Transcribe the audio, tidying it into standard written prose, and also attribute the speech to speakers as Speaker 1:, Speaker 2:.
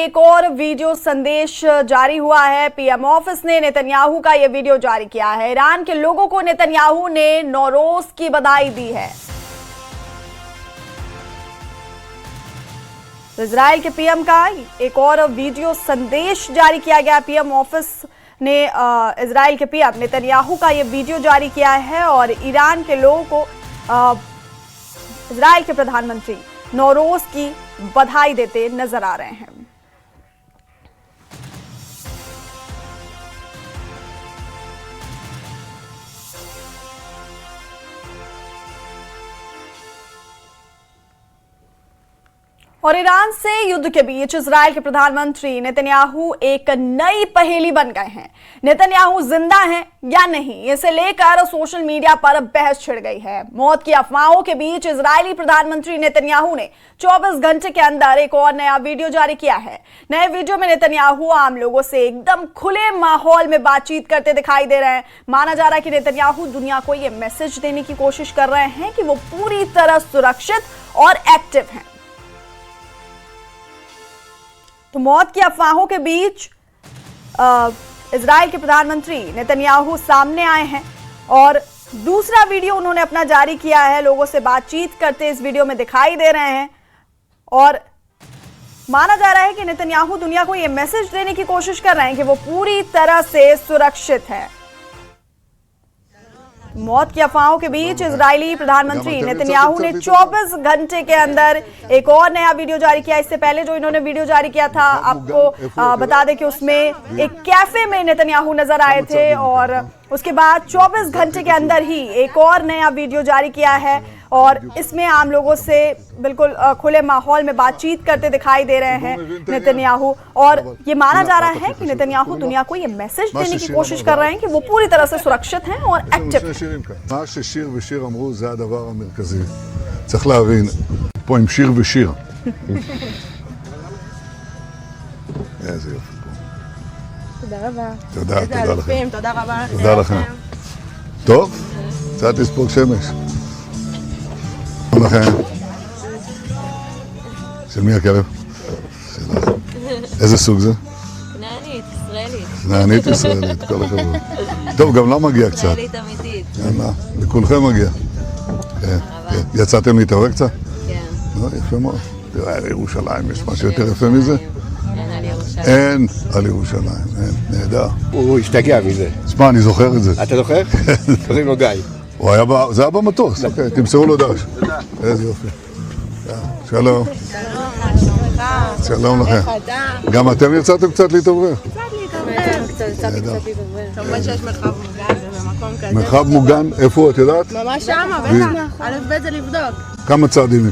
Speaker 1: एक और वीडियो संदेश जारी हुआ है। पीएम ऑफिस ने नेतन्याहू का यह वीडियो जारी किया है। ईरान के लोगों को नेतन्याहू ने नौरोज की बधाई दी है। इजराइल के पीएम का एक और वीडियो संदेश जारी किया गया। पीएम ऑफिस ने इजराइल के पीएम नेतन्याहू का यह वीडियो जारी किया है और ईरान के लोगों को इजराइल के प्रधानमंत्री नौरोज की बधाई देते नजर आ रहे हैं। और ईरान से युद्ध के बीच इजराइल के प्रधानमंत्री नेतन्याहू एक नई पहेली बन गए हैं। नेतन्याहू जिंदा हैं या नहीं, इसे लेकर सोशल मीडिया पर बहस छिड़ गई है। मौत की अफवाहों के बीच इजरायली प्रधानमंत्री नेतन्याहू ने 24 घंटे के अंदर एक और नया वीडियो जारी किया है। नए वीडियो में नेतन्याहू आम लोगों से एकदम खुले माहौल में बातचीत करते दिखाई दे रहे हैं। माना जा रहा है कि नेतन्याहू दुनिया को यह मैसेज देने की कोशिश कर रहे हैं कि वो पूरी तरह सुरक्षित और एक्टिव हैं। तो मौत की अफवाहों के बीच इजराइल के प्रधानमंत्री नेतन्याहू सामने आए हैं और दूसरा वीडियो उन्होंने अपना जारी किया है। लोगों से बातचीत करते इस वीडियो में दिखाई दे रहे हैं और माना जा रहा है कि नेतन्याहू दुनिया को यह मैसेज देने की कोशिश कर रहे हैं कि वो पूरी तरह से सुरक्षित है। मौत की अफवाहों के बीच इजरायली प्रधानमंत्री नेतन्याहू ने 24 घंटे के अंदर एक और नया वीडियो जारी किया। इससे पहले जो इन्होंने वीडियो जारी किया था, आपको बता दें कि उसमें एक कैफे में नेतन्याहू नजर आए थे और उसके बाद 24 घंटे के अंदर ही एक और नया वीडियो जारी किया है और इसमें आम लोगों से बिल्कुल खुले माहौल में बातचीत करते दिखाई दे रहे हैं नेतन्याहू। और ये माना जा रहा है कि नेतन्याहू दुनिया को ये मैसेज देने की कोशिश कर रहे हैं कि वो पूरी तरह से सुरक्षित हैं और एक्टिव हैं।
Speaker 2: מה ששיר ושיר אמרו זה הדבר המרכזי. צריך להבין, פה עם שיר ושיר. איזה יופי פה.
Speaker 3: תודה רבה.
Speaker 2: תודה, תודה לכם.
Speaker 3: תודה רבה.
Speaker 2: תודה לכם. טוב, קצת לספוג שמש. תודה לכם. של מי הכלב? שלך. איזה סוג זה?
Speaker 3: כנענית, ישראלית.
Speaker 2: כנענית ישראלית, כל הכבוד. טוב, גם לה מגיע קצת.
Speaker 3: ישראלית אמיתית.
Speaker 2: יאללה, לכולכם מגיע. כן, כן. יצאתם להתארח קצת?
Speaker 3: כן.
Speaker 2: יפה מאוד. תראה, על ירושלים יש משהו יותר יפה מזה?
Speaker 3: אין על ירושלים.
Speaker 2: אין על ירושלים, אין, נהדר.
Speaker 4: הוא השתגע מזה.
Speaker 2: תשמע, אני זוכר את זה.
Speaker 4: אתה זוכר? קוראים לו גיא.
Speaker 2: זה היה במטוס, אוקיי, תמסרו לו דש. איזה יופי. שלום. שלום לכם. גם אתם יצאתם קצת להתארח?
Speaker 3: יצאתי קצת להתאוורר. כמובן שיש מרחב מוגן במקום כזה.
Speaker 2: מרחב מוגן, איפה את יודעת?
Speaker 3: ממש שמה, בטח. א' ב' זה לבדוק.
Speaker 2: כמה צעדים?